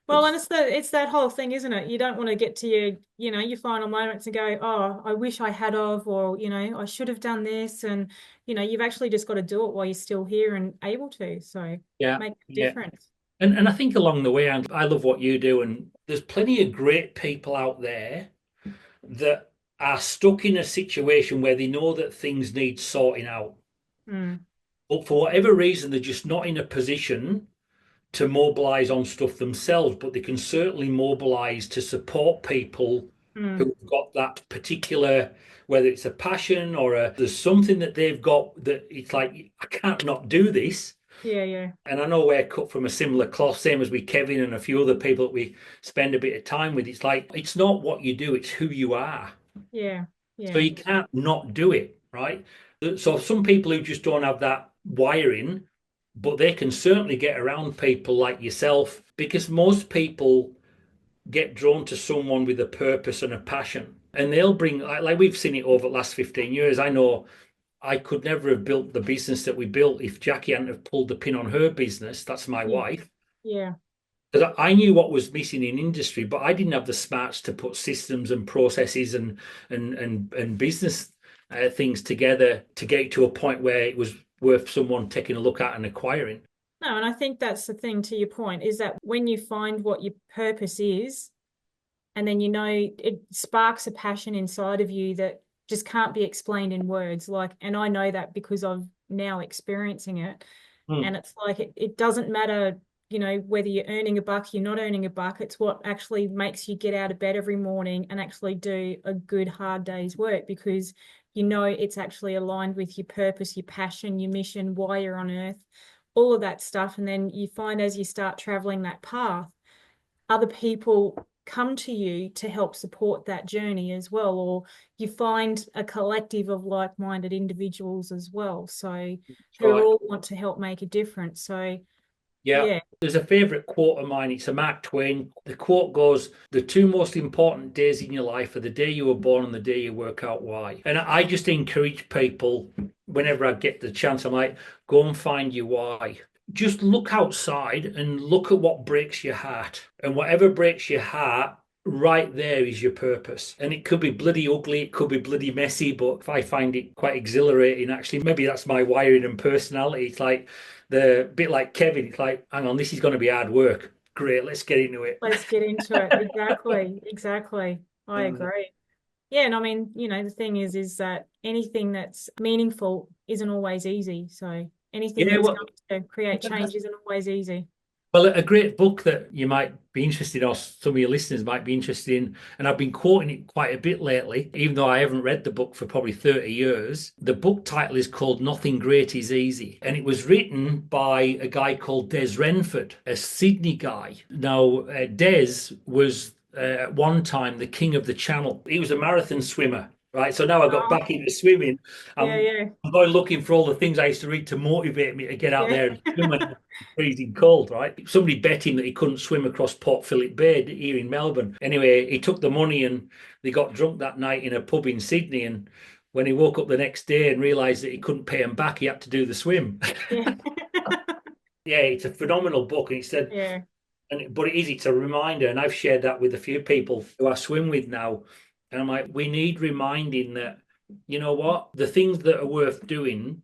Well, and it's that whole thing, isn't it? You don't want to get to your final moments and go, oh, I wish I had of, or, I should have done this. And, you've actually just got to do it while you're still here and able to. So Yeah, make a yeah. difference. And I think along the way, I love what you do, and there's plenty of great people out there that are stuck in a situation where they know that things need sorting out, Mm. but for whatever reason, they're just not in a position to mobilize on stuff themselves, but they can certainly mobilize to support people Mm. who've got that particular, whether it's a passion or there's something that they've got that it's like, I can't not do this. Yeah, yeah, And I know we're cut from a similar cloth, same as with Kevin and a few other people that we spend a bit of time with. It's like, it's not what you do, it's who you are. yeah, So yeah, you can't not do it, right? So some people who just don't have that wiring, but they can certainly get around people like yourself, because most people get drawn to someone with a purpose and a passion. And they'll bring, like we've seen it over the last 15 years. I know I could never have built the business that we built if Jackie hadn't have pulled the pin on her business. That's my yeah, wife. yeah, Because I knew what was missing in industry, but I didn't have the smarts to put systems and processes and business things together to get to a point where it was worth someone taking a look at and acquiring. No, and I think that's the thing to your point is that when you find what your purpose is, and then it sparks a passion inside of you that just can't be explained in words. And I know that because I've now experiencing it. Mm. And it's like it doesn't matter, whether you're earning a buck, you're not earning a buck. It's what actually makes you get out of bed every morning and actually do a good, hard day's work, because it's actually aligned with your purpose, your passion, your mission, why you're on earth, all of that stuff. And then you find as you start traveling that path, other people come to you to help support that journey as well, or you find a collective of like-minded individuals as well, so That's who right. all want to help make a difference. So Yeah. yeah. There's a favorite quote of mine. It's a Mark Twain. The quote goes, "The two most important days in your life are the day you were born and the day you work out why." And I just encourage people, whenever I get the chance, I'm like, go and find your why. Just look outside and look at what breaks your heart. And whatever breaks your heart, right there is your purpose. And it could be bloody ugly, it could be bloody messy, but I find it quite exhilarating, actually. Maybe that's my wiring and personality. It's like the bit like Kevin, it's like, hang on, this is going to be hard work. Great, let's get into it. Let's get into it. Exactly. I Mm. agree. Yeah, and I mean, the thing is that anything that's meaningful isn't always easy. So anything Yeah, that's well, going to create change isn't always easy. well, a great book that you might be interested in, or some of your listeners might be interested in, and I've been quoting it quite a bit lately, even though I haven't read the book for probably 30 years. The book title is called Nothing Great is Easy, and it was written by a guy called Des Renford, a Sydney guy. Now, Des was at one time the king of the Channel. He was a marathon swimmer. Right, so now I got Oh, back into swimming. yeah, I'm, yeah, I'm going looking for all the things I used to read to motivate me to get out yeah. there and swim when it was freezing cold, right? Somebody bet him that he couldn't swim across Port Phillip Bay here in Melbourne. Anyway, he took the money and they got drunk that night in a pub in Sydney. And when he woke up the next day and realized that he couldn't pay him back, he had to do the swim. Yeah. Yeah, it's a phenomenal book. And he said, Yeah. but it is, it's a reminder. And I've shared that with a few people who I swim with now. And I'm like, we need reminding that, you know what, the things that are worth doing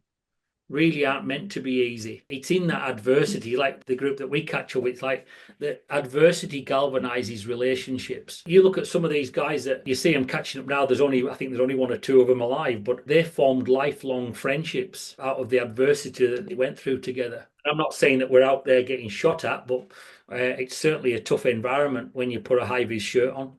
really aren't meant to be easy. It's in that adversity, like the group that we catch up with, it's like the adversity galvanizes relationships. You look at some of these guys that you see them catching up now, I think there's only one or two of them alive, but they formed lifelong friendships out of the adversity that they went through together. I'm not saying that we're out there getting shot at, but it's certainly a tough environment when you put a high vis shirt on.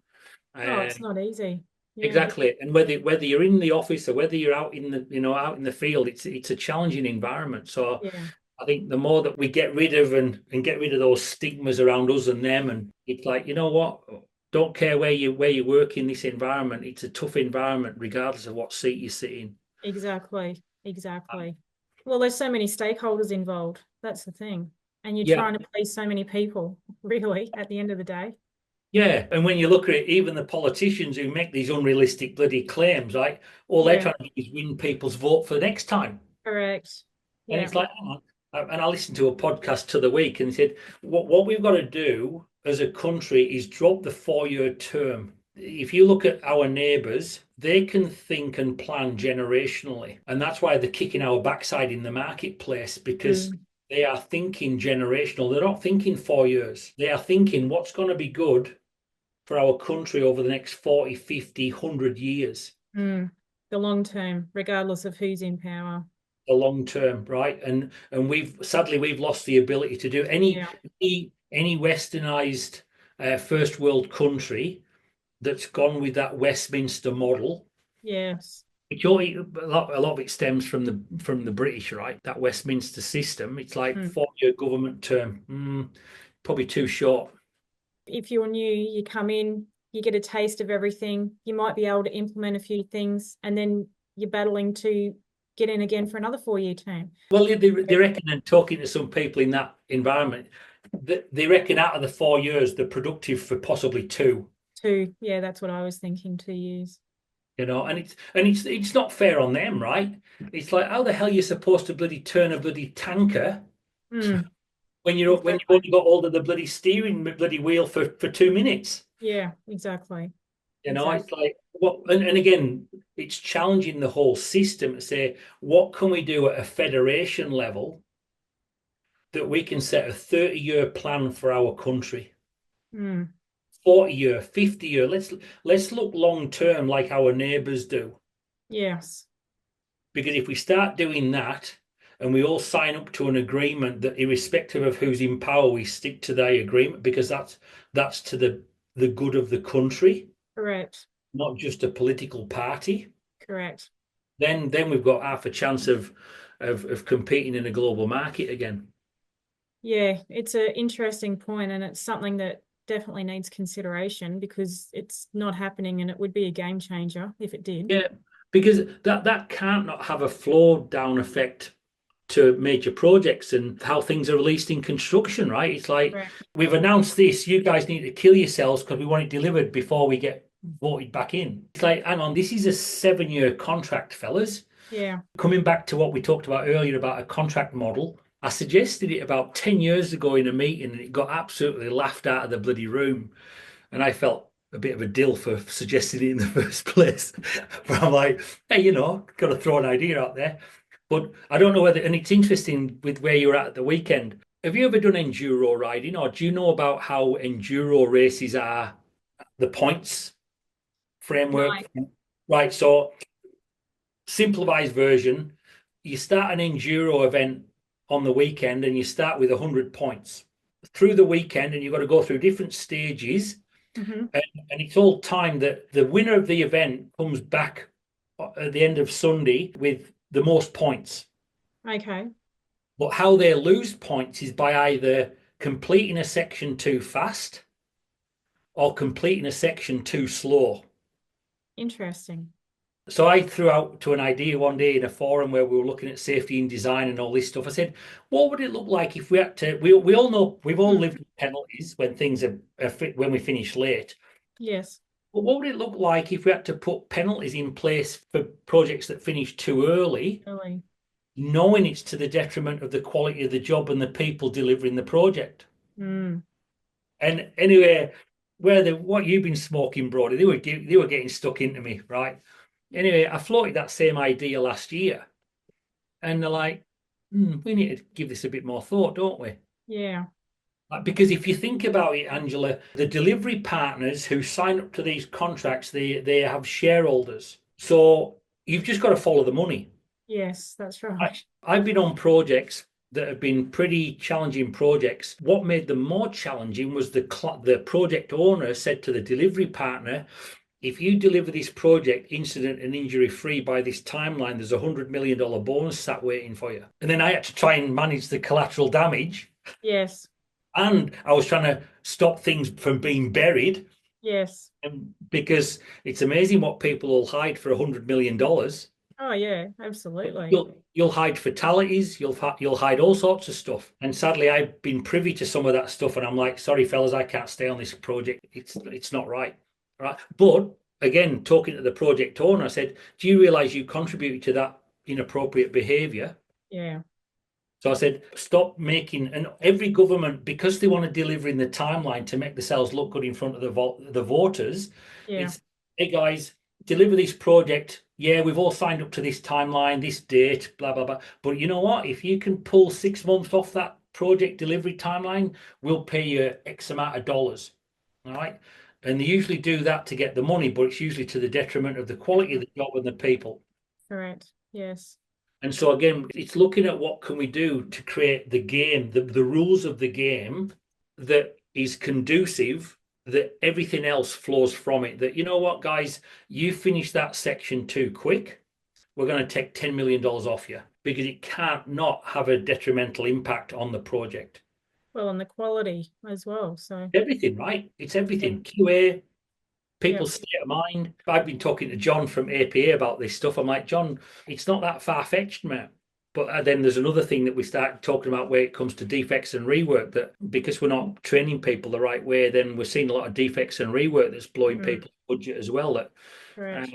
Oh, Uh, it's not easy. Yeah. Exactly, and whether you're in the office or whether you're out in the out in the field, it's a challenging environment. So Yeah. I think the more that we get rid of and get rid of those stigmas around us and them, and it's like, you know what, don't care where you work in this environment. It's a tough environment, regardless of what seat you sit in. Exactly. Exactly. Well, there's so many stakeholders involved. That's the thing. And you're Yeah, trying to please so many people, really, at the end of the day. yeah, and when you look at it, even the politicians who make these unrealistic bloody claims, like all they're Yeah. trying to do is win people's vote for the next time. Correct. And Yeah. it's like, hang on. And I listened to a podcast to the week and he said, what we've got to do as a country is drop the 4-year term. If you look at our neighbours, they can think and plan generationally. And that's why they're kicking our backside in the marketplace, because Mm, they are thinking generational. They're not thinking 4 years. They are thinking what's going to be good for our country over the next 40, 50, 100 years. mm. The long term, regardless of who's in power. The long term, right? And we've lost the ability to do any Yeah. any westernized first world country that's gone with that Westminster model. Yes. A lot of it stems from the British, right? That Westminster system. It's like Mm. 4-year government term. Probably too short. If you're new, you come in, you get a taste of everything. You might be able to implement a few things, and then you're battling to get in again for another 4-year term. Well, they reckon, and talking to some people in that environment, they reckon out of the 4 years, they're productive for possibly two. Yeah, that's what I was thinking, 2 years. And it's not fair on them, right? It's like, how the hell are you supposed to bloody turn a bloody tanker Mm, when you've exactly. only got hold of the bloody steering bloody wheel for 2 minutes? Yeah, exactly. It's Exactly. like what, and again, it's challenging the whole system to say, what can we do at a federation level that we can set a 30-year plan for our country? Mm, 40-year, 50-year. Let's look long term like our neighbours do. yes. Because if we start doing that, and we all sign up to an agreement that irrespective of who's in power, we stick to the agreement because that's to the good of the country, Correct. not just a political party. Correct. Then we've got half a chance of competing in a global market again. Yeah, it's an interesting point, and it's something that definitely needs consideration because it's not happening, and it would be a game changer if it did. Yeah, because that can't not have a flow down effect to major projects and how things are released in construction, right? It's like Correct. we've announced this, you guys need to kill yourselves because we want it delivered before we get voted back in. It's like, hang on, this is a 7-year contract, fellas. Yeah. Coming back to what we talked about earlier about a contract model, I suggested it about 10 years ago in a meeting and it got absolutely laughed out of the bloody room. And I felt a bit of a dill for suggesting it in the first place. But I'm like, hey, got to throw an idea out there. But I don't know whether, and it's interesting with where you're at the weekend. Have you ever done enduro riding, or do you know about how enduro races are, the points No. framework? Right. So, simplified version, you start an enduro event on the weekend and you start with 100 points through the weekend, and you've got to go through different stages. Hmm. And it's all timed that the winner of the event comes back at the end of Sunday with the most points. Okay. But how they lose points is by either completing a section too fast or completing a section too slow. Interesting. So I threw out to an idea one day in a forum where we were looking at safety and design and all this stuff. I said, what would it look like if we had to? We all know we've all lived with penalties when things when we finish late. Yes. But what would it look like if we had to put penalties in place for projects that finish too early, Really. knowing it's to the detriment of the quality of the job and the people delivering the project? Mm. And anyway, what you've been smoking, Brody, they were getting stuck into me, right? Anyway, I floated that same idea last year, and they're like, we need to give this a bit more thought, don't we? Yeah. Like, because if you think about it, Angela, the delivery partners who sign up to these contracts, they have shareholders. So you've just got to follow the money. Yes, that's I, right. I've been on projects that have been pretty challenging projects. What made them more challenging was the project owner said to the delivery partner, if you deliver this project incident and injury free by this timeline, there's $100 million bonus sat waiting for you. And then I had to try and manage the collateral damage. Yes. And I was trying to stop things from being buried. Yes. Because it's amazing what people will hide for $100 million. Oh, yeah, absolutely. You'll hide fatalities, you'll hide all sorts of stuff. And sadly, I've been privy to some of that stuff, and I'm like, sorry, fellas, I can't stay on this project. It's not right. Right. But again, talking to the project owner, I said, do you realize you contributed to that inappropriate behavior? Yeah. So I said, stop making, and every government, because they want to deliver in the timeline to make themselves look good in front of the voters, Yeah. it's, hey guys, deliver this project. Yeah, we've all signed up to this timeline, this date, blah, blah, blah. But you know what? If you can pull 6 months off that project delivery timeline, we'll pay you X amount of dollars. All right. And they usually do that to get the money, but it's usually to the detriment of the quality of the job and the people. Correct. Yes. And so again, it's looking at what can we do to create the game, the rules of the game that is conducive, that everything else flows from it. That, you know what, guys, you finished that section too quick. We're going to take $10 million off you because it can't not have a detrimental impact on the project. Well, and the quality as well. So, Everything, right? It's yeah. everything. QA, Yeah. people's state of mind. I've been talking to John from APA about this stuff. I'm like, John, it's not that far-fetched, mate. But then there's another thing that we start talking about where it comes to defects and rework, that because we're not training people the right way, then we're seeing a lot of defects and rework that's blowing people's budget as well. That Correct.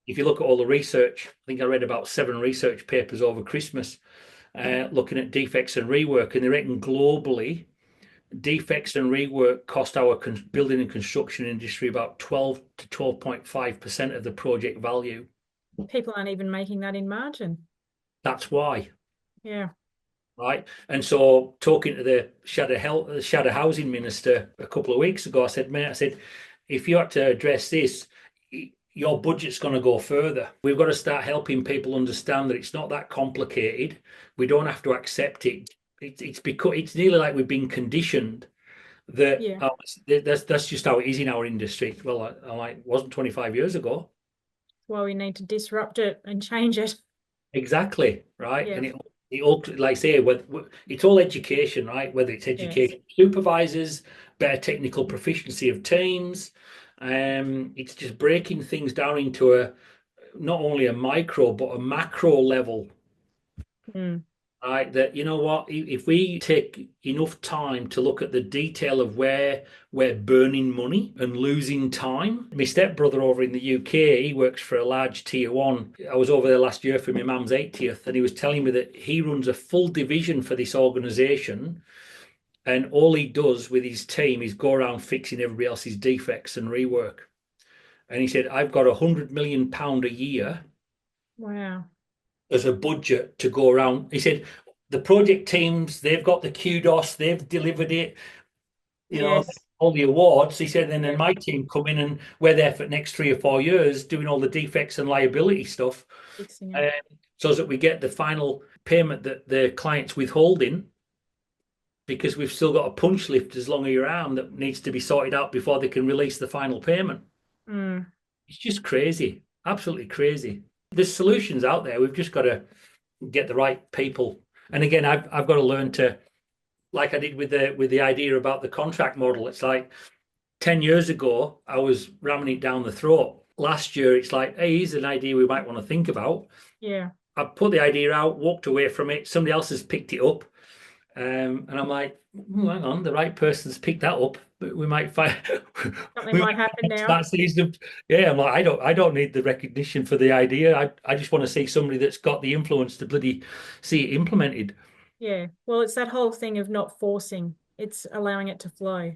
if you look at all the research, I think I read about 7 research papers over Christmas looking at defects and rework, and they reckon globally defects and rework cost our building and construction industry about 12 to 12.5% of the project value. People aren't even making that in margin. That's why. Yeah. Right. And so talking to the shadow housing minister a couple of weeks ago, I said, mate, if you had to address this, your budget's going to go further. We've got to start helping people understand that it's not that complicated. We don't have to accept it. It's because it's nearly like we've been conditioned that Yeah. that's just how it is in our industry. Well, I like it wasn't 25 years ago. Well, we need to disrupt it and change it. Exactly, right. Yeah. And it all, like I say, it's all education, right? Whether it's Yes. education supervisors, better technical proficiency of teams, it's just breaking things down into a not only a micro but a macro level. Mm. Right, that you know what, if we take enough time to look at the detail of where we're burning money and losing time. My stepbrother over in the UK, he works for a large tier one. I was over there last year for my mum's 80th, and he was telling me that he runs a full division for this organization, and all he does with his team is go around fixing everybody else's defects and rework. And he said, I've got £100 million a year Wow. as a budget to go around. He said the project teams, they've got the kudos, they've delivered it, you know, Yes. all the awards. He said, and then Yeah. my team come in and we're there for the next 3 or 4 years doing all the defects and liability stuff. Fixing it. Um, so that we get the final payment that the client's withholding because we've still got a punch list as long as your arm that needs to be sorted out before they can release the final payment. Mm. It's just crazy, absolutely crazy. There's solutions out there. We've just got to get the right people. And again, I've got to learn to, like I did with the idea about the contract model. It's like 10 years ago, I was ramming it down the throat. Last year, it's like, hey, here's an idea we might want to think about. Yeah. I put the idea out, walked away from it. Somebody else has picked it up. And I'm like, hang on, the right person's picked that up. But we might find Something we might might happen now. start seeing them. Yeah, I'm like, I don't need the recognition for the idea. I just want to see somebody that's got the influence to bloody see it implemented. Yeah. Well, it's that whole thing of not forcing. It's allowing it to flow.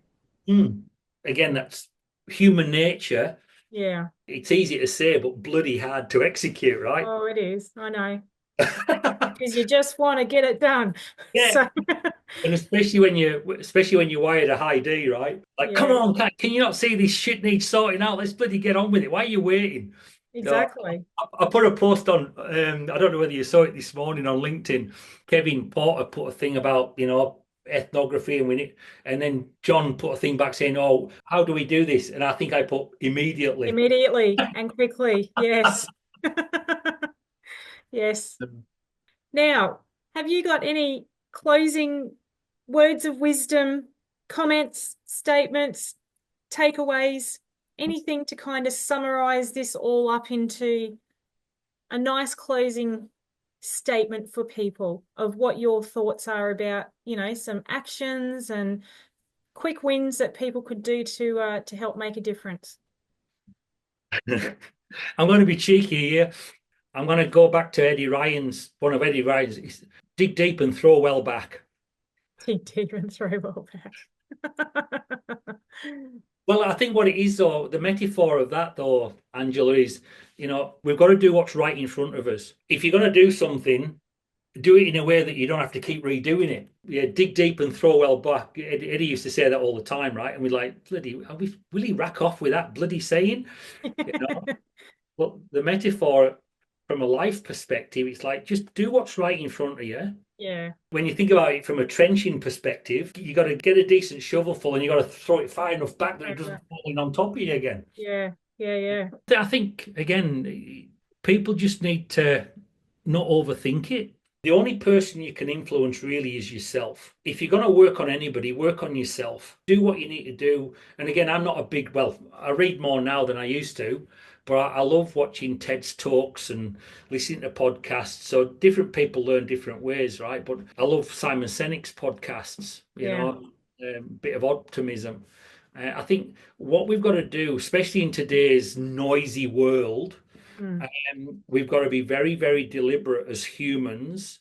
Mm. Again, that's human nature. Yeah. It's easy to say, but bloody hard to execute, right? Oh, it is. I know. Because you just want to get it done. Yeah, So, and especially when you wired a high D, right? Like, come yeah, on, can you not see this shit needs sorting out? Let's bloody get on with it. Why are you waiting? You know, exactly. I put a post on. I don't know whether you saw it this morning on LinkedIn. Kevin Porter put a thing about ethnography, and then John put a thing back saying, "Oh, how do we do this?" And I think I put immediately. Immediately and quickly. Yes. Yes. Now, have you got any closing words of wisdom, comments, statements, takeaways, anything to kind of summarize this all up into a nice closing statement for people of what your thoughts are about, some actions and quick wins that people could do to help make a difference? I'm going to be cheeky here. I'm going to go back to one of Eddie Ryan's. Dig deep and throw well back. Dig deep and throw well back. Well, I think what it is, though, the metaphor of that, though, Angela, is, we've got to do what's right in front of us. If you're going to do something, do it in a way that you don't have to keep redoing it. Yeah, dig deep and throw well back. Eddie used to say that all the time, right? And we're like, bloody, will he rack off with that bloody saying? You know? But the metaphor from a life perspective, it's like just do what's right in front of you. Yeah. When you think about it from a trenching perspective, you got to get a decent shovelful and you got to throw it far enough back that it doesn't fall in on top of you again. Yeah. Yeah. Yeah. I think, again, people just need to not overthink it. The only person you can influence really is yourself. If you're going to work on anybody, work on yourself. Do what you need to do. And again, I'm not I read more now than I used to, but I love watching TED's talks and listening to podcasts. So different people learn different ways, right? But I love Simon Sinek's podcasts, Yeah. bit of optimism. I think what we've got to do, especially in today's noisy world, Mm. we've got to be very, very deliberate as humans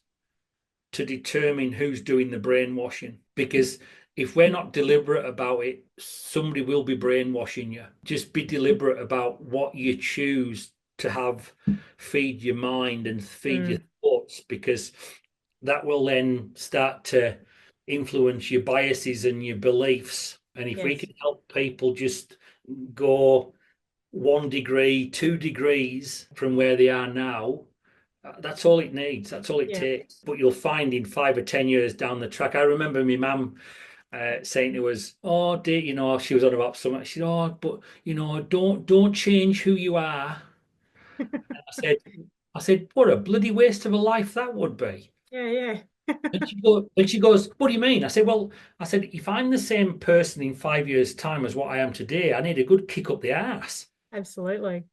to determine who's doing the brainwashing. Because if we're not deliberate about it, somebody will be brainwashing you. Just be deliberate about what you choose to have feed your mind and feed your Mm. thoughts, because that will then start to influence your biases and your beliefs. And if we Yes. can help people just go 1 degree, 2 degrees from where they are now. That's all it needs. That's all it Yeah. takes. But you'll find in 5 or 10 years down the track. I remember my mum saying to us, "Oh, dear, she was on about something." She said, "Oh, but don't change who you are." I said, "What a bloody waste of a life that would be." Yeah, yeah. And she goes, "What do you mean?" I said, "Well, if I'm the same person in 5 years' time as what I am today, I need a good kick up the arse." Absolutely.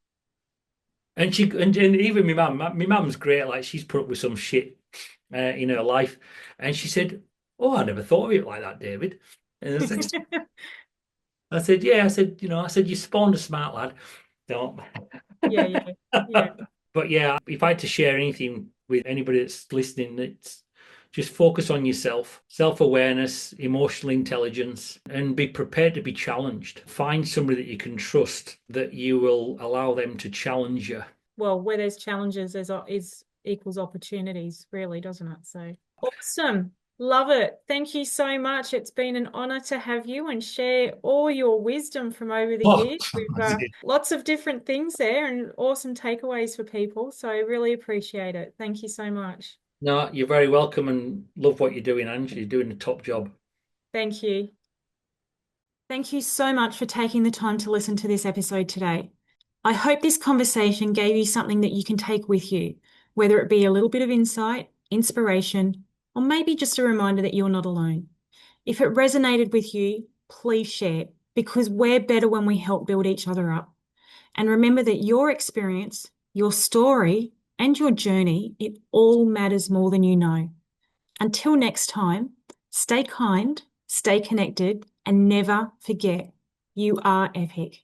And even my mum's great. Like she's put up with some shit in her life, and she said, "Oh, I never thought of it like that, David." And I said, "Yeah." I said, "You spawned a smart lad." Don't. Yeah, yeah, yeah. But yeah, if I had to share anything with anybody that's listening, it's just focus on yourself, self-awareness, emotional intelligence, and be prepared to be challenged. Find somebody that you can trust that you will allow them to challenge you. Well, where there's challenges, there's is equals opportunities, really, doesn't it? So awesome. Love it. Thank you so much. It's been an honor to have you and share all your wisdom from over the Oh, years. We've that's it. lots of different things there and awesome takeaways for people. So I really appreciate it. Thank you so much. No, you're very welcome and love what you're doing, Ange. You're doing a top job. Thank you. Thank you so much for taking the time to listen to this episode today. I hope this conversation gave you something that you can take with you, whether it be a little bit of insight, inspiration, or maybe just a reminder that you're not alone. If it resonated with you, please share because we're better when we help build each other up. And remember that your experience, your story, and your journey, it all matters more than you know. Until next time, stay kind, stay connected, and never forget you are epic.